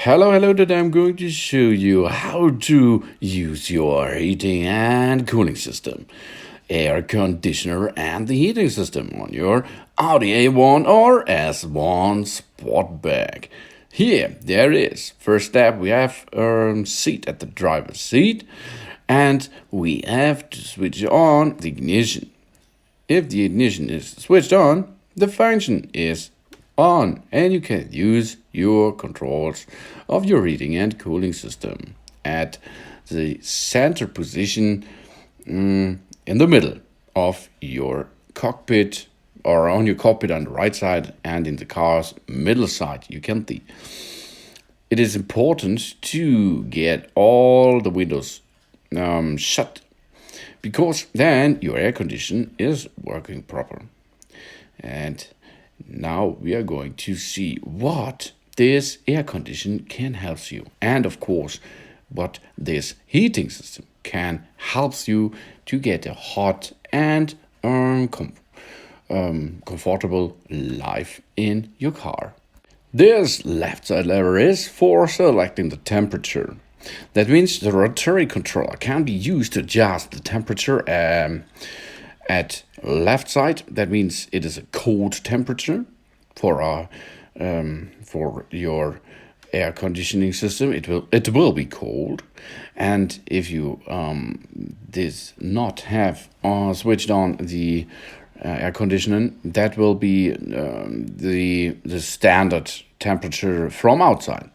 Hello, today I'm going to show you how to use your heating and cooling system, air conditioner and the heating system on your Audi A1 or S1 Sportback. Here, there is. First step, we have a seat at the driver's seat and we have to switch on the ignition. If the ignition is switched on, the function is on and you can use your controls of your heating and cooling system at the center position in the middle of your cockpit or on your cockpit on the right side and in the car's middle side you can see. It is important to get all the windows shut because then your air condition is working proper. And now we are going to see what this air condition can help you, and of course what this heating system can help you to get a hot and comfortable life in your car. This left side lever is for selecting the temperature. That means the rotary controller can be used to adjust the temperature at left side. That means it is a cold temperature for your air conditioning system. It will be cold, and if you does not have switched on the air conditioning, that will be the standard temperature from outside.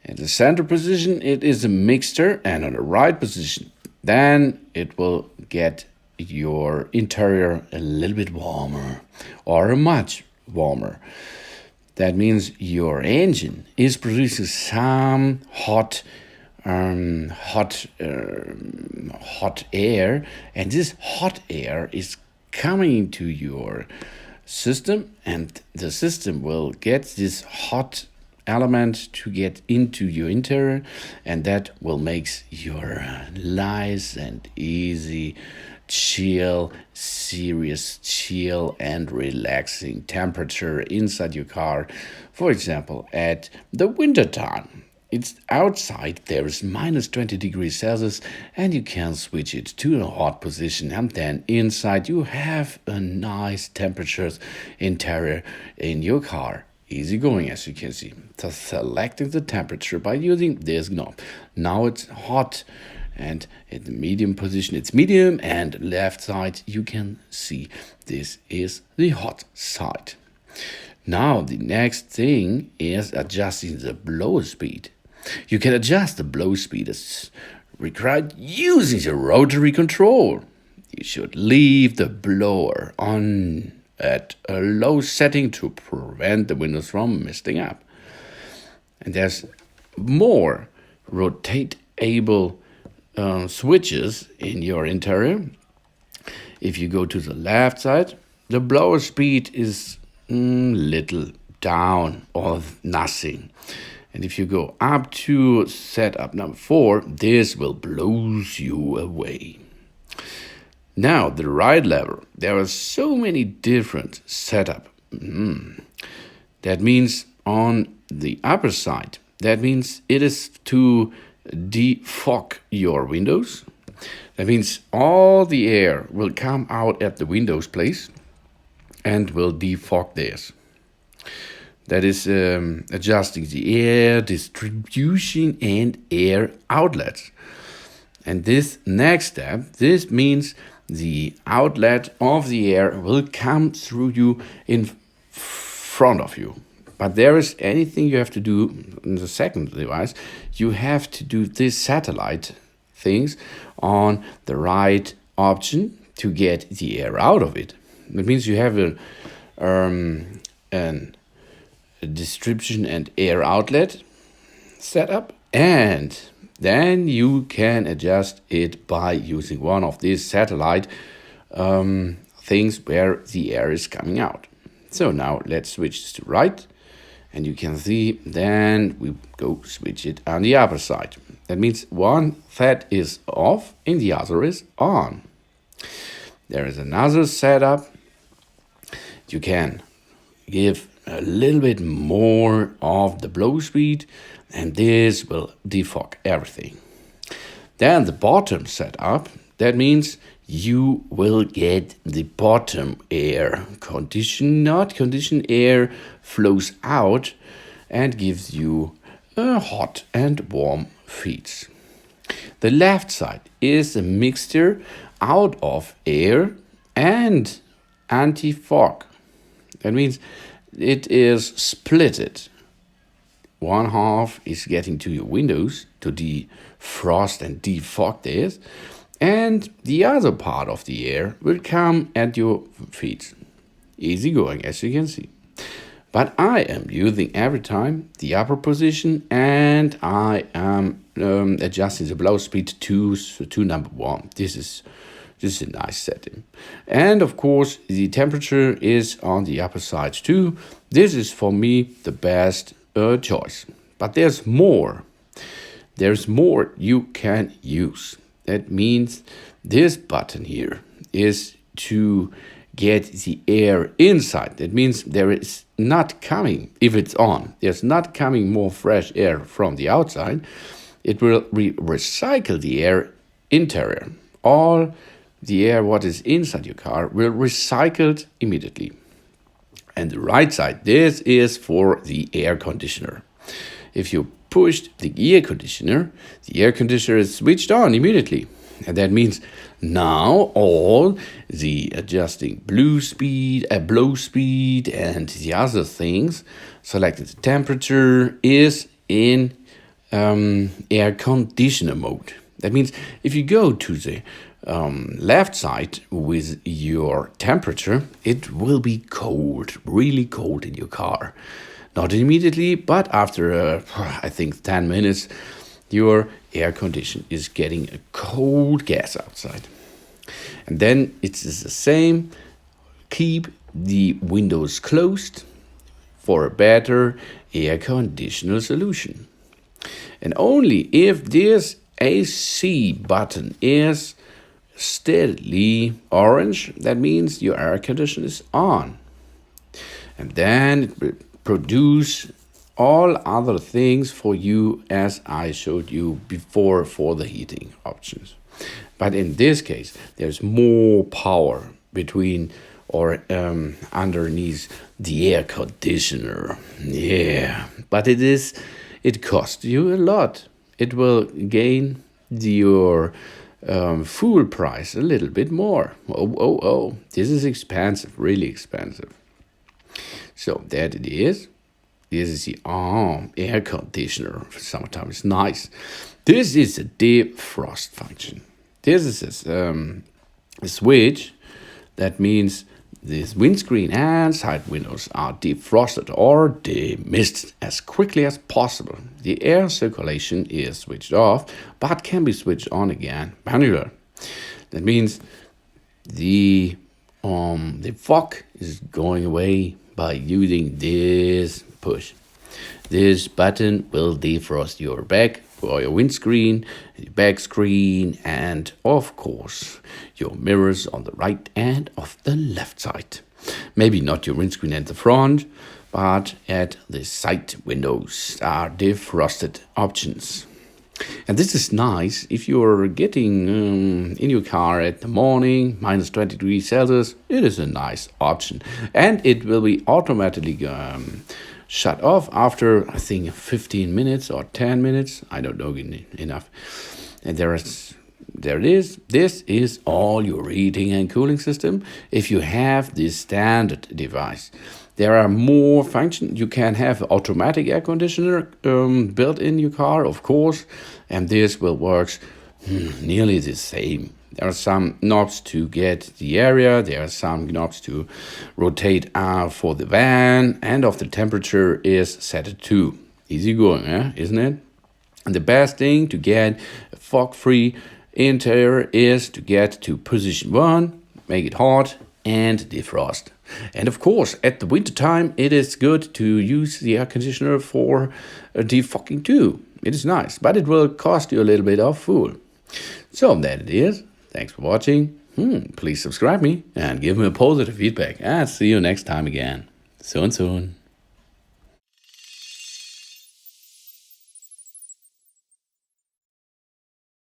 In the center position, it is a mixture, and on the right position, then it will get your interior a little bit warmer or much warmer. That means your engine is producing some hot air, and this hot air is coming into your system, and the system will get this hot element to get into your interior, and that will make your nice and easy serious chill and relaxing temperature inside your car. For example, at the winter time, it's outside, there is minus 20 degrees Celsius, and you can switch it to a hot position, and then inside you have a nice temperature interior in your car. Easy going, as you can see. So selecting the temperature by using this knob. Now it's hot, and in the medium position it's medium, and left side you can see this is the hot side. Now the next thing is adjusting the blower speed. You can adjust the blow speed as required using the rotary control. You should leave the blower on at a low setting to prevent the windows from misting up. And there's more rotatable switches in your interior. If you go to the left side, the blower speed is little down or nothing. And if you go up to setup number 4, this will blow you away. Now, the right lever, there are so many different setup. That means on the upper side, that means it is to defog your windows. That means all the air will come out at the windows place and will defog this. That is adjusting the air distribution and air outlets. And this next step, this means the outlet of the air will come through you in front of you. But there is anything you have to do in the second device. You have to do this satellite things on the right option to get the air out of it. That means you have a distribution and air outlet setup, and then you can adjust it by using one of these satellite things where the air is coming out. So now let's switch to right, and you can see then we go switch it on the upper side. That means one that is off and the other is on. There is another setup. You can give a little bit more of the blow speed, and this will defog everything. Then the bottom setup, that means you will get the bottom air condition, not conditioned air flows out and gives you hot and warm feeds. The left side is a mixture out of air and anti-fog. That means it is splitted. One half is getting to your windows to defrost and defog this, and the other part of the air will come at your feet. Easy going, as you can see. But I am using every time the upper position, and I am adjusting the blow speed to number 1. This is a nice setting. And of course, the temperature is on the upper side too. This is for me the best choice. But there's more. There's more you can use. That means this button here is to get the air inside. That means there is not coming, if it's on, there's not coming more fresh air from the outside. It will recycle the air interior. All the air what is inside your car will recycled immediately. And the right side, this is for the air conditioner. If you pushed the air conditioner is switched on immediately. And that means now all the adjusting blow speed, and the other things, selected the temperature, is in air conditioner mode. That means if you go to the left side with your temperature, it will be cold, really cold in your car. Not immediately, but after, I think, 10 minutes, your air condition is getting a cold gas outside. And then it's the same. Keep the windows closed for a better air conditioner solution. And only if this AC button is steadily orange, that means your air conditioner is on. And then it will produce all other things for you as I showed you before for the heating options. But in this case, there's more power between or underneath the air conditioner. Yeah, but it costs you a lot. It will gain your fuel price a little bit more. Oh, this is expensive, really expensive. So that it is. This is the air conditioner for summertime. It's nice. This is a defrost function. This is a switch. That means this windscreen and side windows are defrosted or demist as quickly as possible. The air circulation is switched off, but can be switched on again manually. That means the fog is going away by using this push. This button will defrost your back or your windscreen, your back screen, and of course your mirrors on the right and of the left side. Maybe not your windscreen at the front, but at the side windows are defrosted options. And this is nice if you're getting in your car at the morning, minus 20 degrees Celsius. It is a nice option. And it will be automatically shut off after, I think, 15 minutes or 10 minutes. I don't know enough. And there it is. This is all your heating and cooling system. If you have this standard device, there are more functions. You can have automatic air conditioner built in your car, of course, and this will work nearly the same. There are some knobs to get the area. There are some knobs to rotate for the van, and of the temperature is set to. Easy going, isn't it? And the best thing to get a fog-free interior is to get to position 1, make it hot, and defrost. And of course, at the winter time, it is good to use the air conditioner for defogging too. It is nice, but it will cost you a little bit of fuel. So that it is. Thanks for watching. Please subscribe me and give me a positive feedback. And see you next time again. Soon, soon.